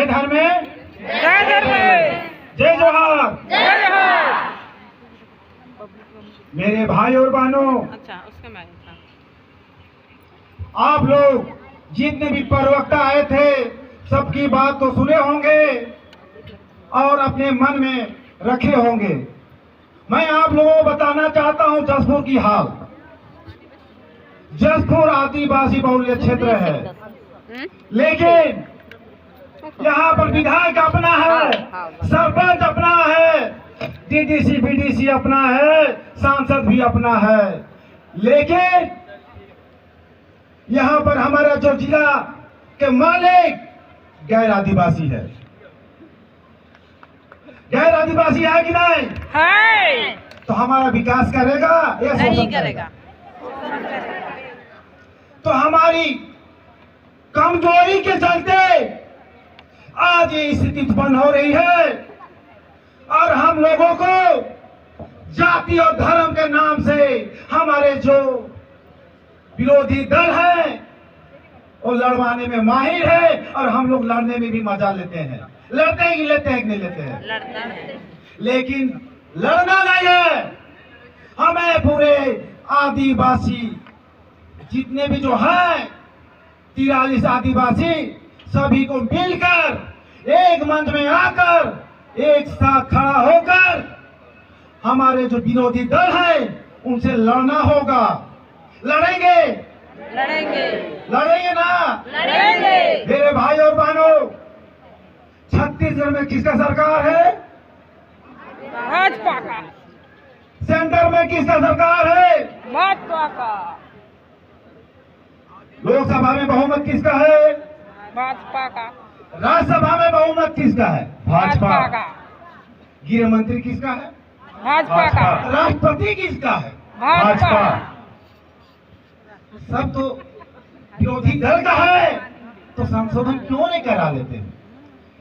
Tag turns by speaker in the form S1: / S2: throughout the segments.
S1: जय धर्म
S2: जय धर्म
S1: जय जोहार।
S2: जय जोहार।
S1: मेरे भाई और बहनों,
S2: अच्छा उसका मैं
S1: आप लोग जितने भी प्रवक्ता आए थे सबकी बात तो सुने होंगे और अपने मन में रखे होंगे। मैं आप लोगों को बताना चाहता हूं जसपुर की हाल। जसपुर आदिवासी बहुल्य क्षेत्र है, लेकिन यहाँ पर विधायक अपना है, सरपंच अपना है, डीडीसी बीडीसी अपना है, सांसद भी अपना है, लेकिन यहाँ पर हमारा जो जिला के मालिक गैर आदिवासी है। गैर आदिवासी है कि नहीं
S2: है?
S1: तो हमारा विकास करेगा या
S2: नहीं करेगा?
S1: तो हमारी कमजोरी के चलते आज ये स्थिति उत्पन्न हो रही है और हम लोगों को जाति और धर्म के नाम से हमारे जो विरोधी दल है वो लड़वाने में माहिर है और हम लोग लड़ने में भी मजा लेते हैं। लड़ते हैं कि लेते हैं कि नहीं लेते हैं?
S2: लड़ता है।
S1: लेकिन लड़ना नहीं है। हमें पूरे आदिवासी जितने भी जो है 43 आदिवासी सभी को मिलकर एक मंच में आकर एक साथ खड़ा होकर हमारे जो विरोधी दल है उनसे लड़ना होगा। लड़ेंगे
S2: लड़ेंगे
S1: लड़ेंगे ना?
S2: लड़ेंगे।
S1: मेरे भाई और बहनों, छत्तीसगढ़ में किसका सरकार है?
S2: भाजपा का।
S1: सेंटर में किसका सरकार है?
S2: भाजपा का।
S1: लोकसभा में बहुमत किसका है?
S2: भाजपा का।
S1: राज्यसभा में बहुमत किसका है? भाजपा
S2: का।
S1: गृह मंत्री किसका है?
S2: भाजपा का।
S1: राष्ट्रपति किसका है?
S2: भाजपा।
S1: सब तो विरोधी दल का है, तो संशोधन क्यों नहीं करा लेते हैं?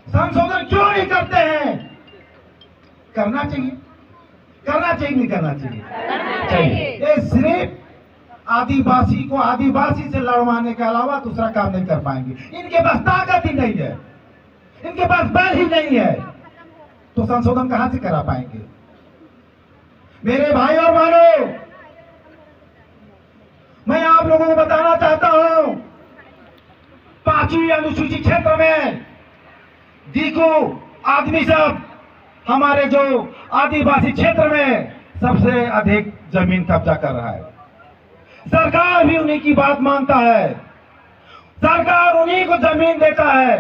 S1: संशोधन क्यों नहीं करते हैं? करना चाहिए, करना चाहिए, नहीं करना चाहिए? ये सिर्फ आदिवासी को आदिवासी से लड़वाने के अलावा दूसरा काम नहीं कर पाएंगे। इनके पास ताकत ही नहीं है, इनके पास बल ही नहीं है, तो संशोधन कहां से करा पाएंगे? मेरे भाई और बहनों, मैं आप लोगों को बताना चाहता हूं 5वीं अनुसूचित क्षेत्र में देखो आदमी सब हमारे जो आदिवासी क्षेत्र में सबसे अधिक जमीन कब्जा कर रहा है। सरकार भी उन्हीं की बात मानता है, सरकार उन्हीं को जमीन देता है।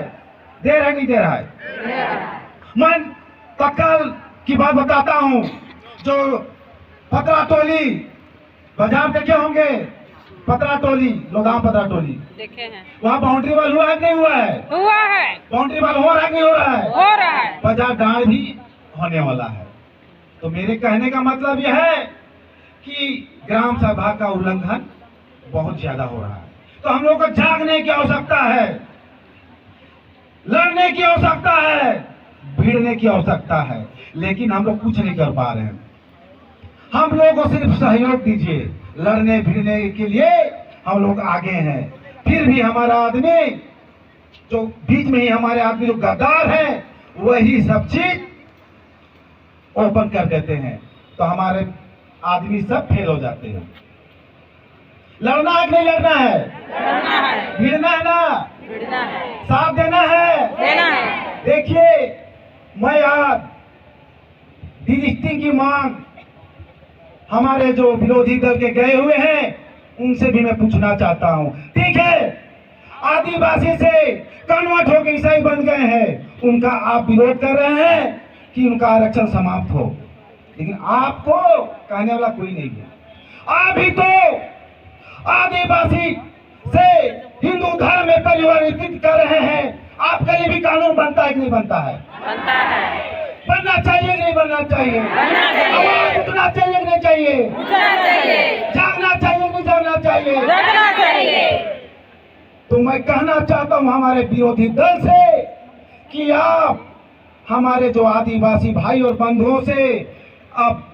S1: दे रहा है नहीं दे रहा है? मैं तत्काल की बात बताता हूं। जो पतरा टोली बाजार देखे होंगे, पतरा टोली, लोधाम पतरा टोली
S2: देखे हैं।
S1: वहाँ बाउंड्री वाल हुआ है नहीं हुआ है?
S2: हुआ है।
S1: बाउंड्री वाल हो रहा है नहीं हो रहा है?
S2: हो रहा है।
S1: बाजार डांड भी होने वाला है। तो मेरे कहने का मतलब यह है कि ग्राम सभा का उल्लंघन बहुत ज्यादा हो रहा है। तो हम लोग को जागने की आवश्यकता है, लड़ने की आवश्यकता है, भिड़ने की आवश्यकता है, लेकिन हम लोग कुछ नहीं कर पा रहे हैं। हम लोग को सिर्फ सहयोग दीजिए, लड़ने भिड़ने के लिए हम लोग आगे हैं। फिर भी हमारा आदमी जो बीच में ही हमारे आदमी जो गद्दार है वही सब चीज ओपन कर देते हैं, तो हमारे आदमी सब फेल हो जाते हैं। लड़ना है कि नहीं लड़ना है?
S2: लड़ना है।
S1: भिड़ना है ना?
S2: भिड़ना है।
S1: साथ देना है?
S2: देना है।
S1: देखिए, मैं आज डिजिस्टिंग की मांग हमारे जो विरोधी दल के गए हुए हैं उनसे भी मैं पूछना चाहता हूं। ठीक है, आदिवासी से कन्वर्ट होकर ईसाई बन गए हैं, उनका आप विरोध कर रहे हैं कि उनका आरक्षण समाप्त हो, लेकिन आपको कहने वाला कोई नहीं है। आप भी तो आदिवासी से हिंदू धर्म में परिवर्तित कर रहे हैं। आपके लिए भी कानून बनता है कि नहीं बनता है?
S2: बनता है।
S1: बनना चाहिए कि नहीं बनना चाहिए?
S2: बनना चाहिए।
S1: आवाज उठना चाहिए कि नहीं चाहिए?
S2: उठना चाहिए।
S1: जागना चाहिए कि नहीं जागना चाहिए?
S2: जागना चाहिए।
S1: तो मैं कहना चाहता हूं हमारे विरोधी दल से कि आप हमारे जो आदिवासी भाई और बंधुओं से आप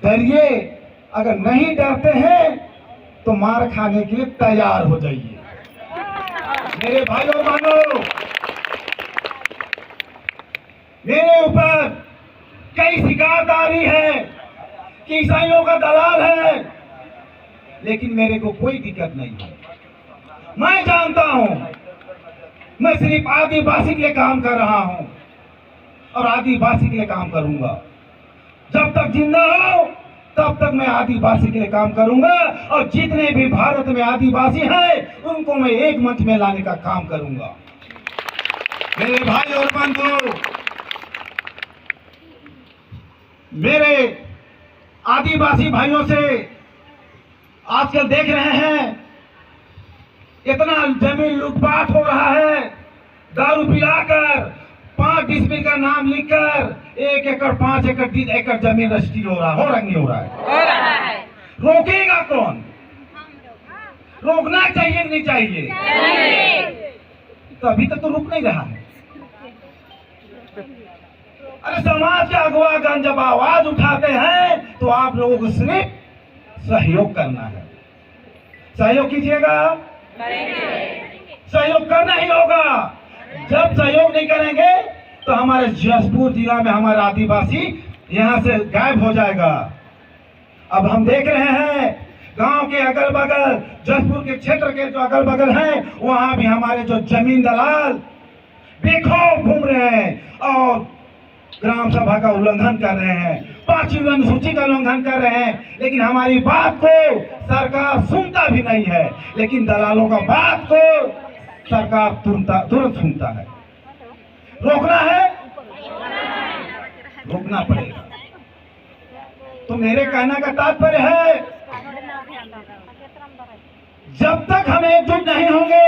S1: डरिए। अगर नहीं डरते हैं तो मार खाने के लिए तैयार हो जाइए। मेरे भाइयों बहनों, मेरे ऊपर कई शिकायत आ रही है कि ईसाइयों का दलाल है, लेकिन मेरे को कोई दिक्कत नहीं है। मैं जानता हूं मैं सिर्फ आदिवासी के लिए काम कर रहा हूं और आदिवासी के लिए काम करूंगा। जब तक जिंदा हो तब तक मैं आदिवासी के लिए काम करूंगा और जितने भी भारत में आदिवासी हैं उनको मैं एक मंच में लाने का काम करूंगा। मेरे भाई और बंधु, मेरे आदिवासी भाइयों से आजकल देख रहे हैं इतना जमीन लूटपाट हो रहा है। दारू पिलाकर 5 डिसमिल का नाम लिखकर 1 एकड़ 5 एकड़ 3 एकड़ जमीन रजिस्ट्री हो रहा है, नहीं हो रहा है। रोकेगा कौन? रोकना चाहिए नहीं चाहिए? तो अभी तक तो रुक नहीं रहा है। अरे समाज के अगुवागण जब आवाज उठाते हैं तो आप लोगों को सिर्फ सहयोग करना है। सहयोग कीजिएगा, सहयोग करना ही होगा। जब सहयोग नहीं करेंगे तो हमारे जसपुर जिला में हमारा आदिवासी यहाँ से गायब हो जाएगा। अब हम देख रहे हैं गांव के अगल बगल, जसपुर के क्षेत्र के जो अगल बगल हैं, वहां भी हमारे जो जमीन दलाल बेखौफ घूम रहे हैं और ग्राम सभा का उल्लंघन कर रहे हैं, 5वीं अनुसूची का उल्लंघन कर रहे हैं। लेकिन हमारी बात को सरकार सुनता भी नहीं है, लेकिन दलालों का बात को सरकार तुरंत सुनता है। रोकना है, रोकना पड़ेगा। तो मेरे कहने का तात्पर्य है, जब तक हम एकजुट नहीं होंगे,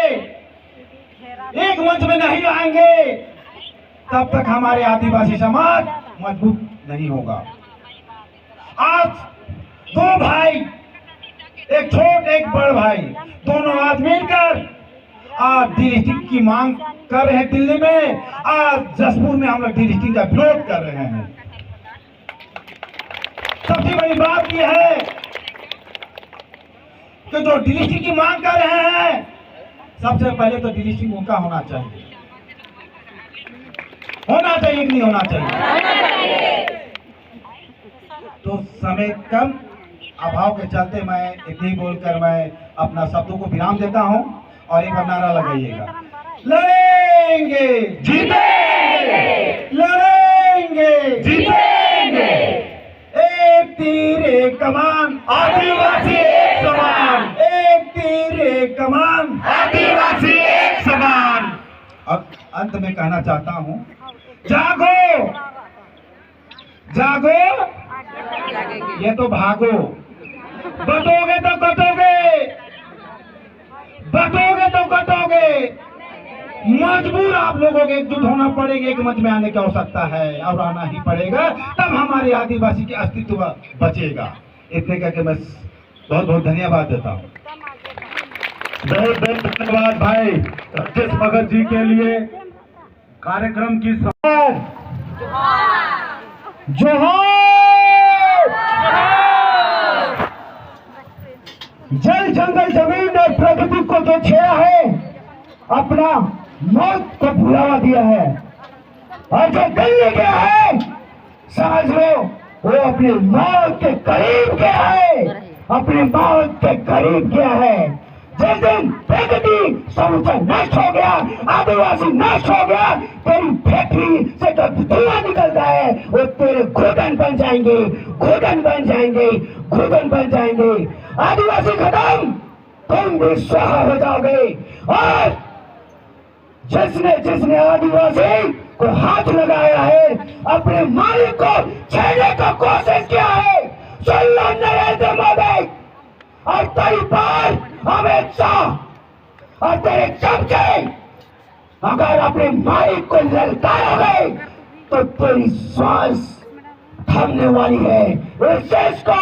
S1: एक मंच में नहीं आएंगे, तब तक हमारे आदिवासी समाज मजबूत नहीं होगा। आज 2 भाई, एक छोट एक बड़ भाई, दोनों आज मिलकर आज डिस्ट्रिक्ट की मांग कर रहे हैं दिल्ली में। आज जसपुर में हम लोग डिस्ट्रिक्ट का विरोध कर रहे हैं। सबसे बड़ी बात यह है कि जो डिस्ट्रिक्ट की मांग कर रहे हैं, सबसे पहले तो डिस्ट्रिक्ट उनका होना चाहिए। होना चाहिए कि नहीं होना चाहिए? तो समय कम अभाव के चलते मैं इतनी बोलकर मैं अपना शब्दों को विराम देता हूं और एक बार नारा लगाइएगा, लड़ेंगे जीतेंगे, लड़ेंगे जीतेंगे, एक तीर एक कमान, आदिवासी एक समान, एक तीर एक कमान, आदिवासी एक समान। अब अंत में कहना चाहता हूं, जागो जागो, ये तो भागो, बटोगे तो कटोगे, बटोगे तो कटोगे। मजबूर आप लोगों को एकजुट होना पड़ेगा, एक मंच में आने की आवश्यकता है और आना ही पड़ेगा, तब हमारे आदिवासी के अस्तित्व बचेगा। इतने करके मैं बहुत बहुत धन्यवाद देता हूँ।
S3: बहुत बहुत धन्यवाद भाई राकेश भगत जी के लिए। कार्यक्रम की
S1: जोहार। जल जंगल जमीन और प्रकृति को जो छेड़ा है, अपना मौत को बुलावा दिया है, और जो गलने गया है समझ लो वो अपनी मौत के करीब गया है, अपनी मौत के करीब गया है। जिस दिन प्रकृति समुद्र नष्ट हो गया, आदिवासी नष्ट हो गया, तेरी फैक्ट्री से जो धुआं निकलता है वो तेरे घुटन बन जाएंगे, घुटन बन जाएंगे, घुटन बन जाएंगे। आदिवासी खत्म, तुम भी स्वाहा हो जाओगे। और जिसने जिसने आदिवासी को हाथ लगाया है, अपने मालिक को छेड़ने का कोशिश किया है, सुन लो नरेंद्र मोदी और तेरी पार अमित शाह और तेरे चमचे, अगर अपने मालिक को ललकारोगे तो तेरी श्वास थमने वाली है। इस चीज को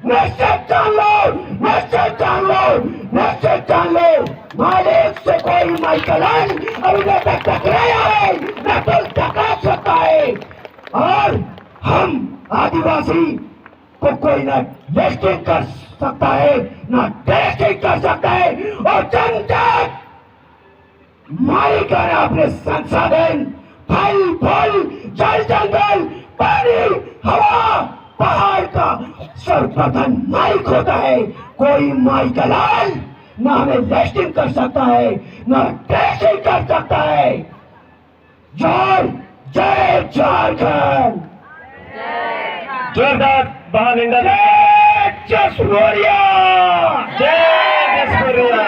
S1: निश्चित जान लो, निश्चित जान लो, निश्चित जान लो। मालिक से कोई माइकलन अभी तक टकराया है, न तो टकरा सकता है। और हम आदिवासी को कोई न डिस्ट्रिक्ट कर सकता है, न डिस्ट्रिक्ट कर सकता है। और जनता मालिक अपने संसाधन फल फूल सर्वप्रथम माइक होता है। कोई माइक दलाल ना हमें लिस्टिंग कर सकता है, ना टेस्टिंग कर सकता है। जय जय झारखंड,
S3: जोरदार महालिंगा
S1: जय जसपुरिया,
S3: जय जसपुरिया।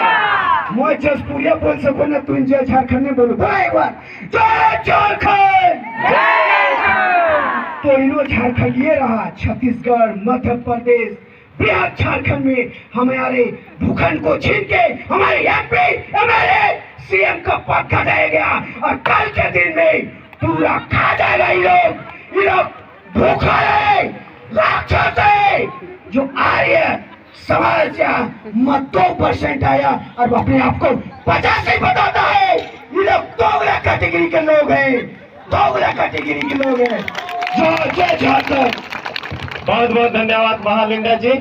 S1: मैं जसपुरिया बोल सकूं ना, तुम जय झारखंड नहीं बोलो। बोला एक बार, जय झारखंड। तो इनो झारखंड ये रहा, छत्तीसगढ़, मध्य प्रदेश, बिहार, झारखंड में हमारे भूखंड को छीन के हमारे एमपी हमारे सीएम का पद घटाया गया, और कल के दिन में पूरा खा जाएगा। ये लोग भूखा है, राक्षस है। जो आर्य समाज मत 2% आया और वो अपने आप को 50 ही बताता है। ये लोग दोगला कैटेगरी के लोग हैं, दोगला कैटेगरी के लोग हैं। जय जय झारखंड।
S3: बहुत बहुत धन्यवाद महालिंगा जी।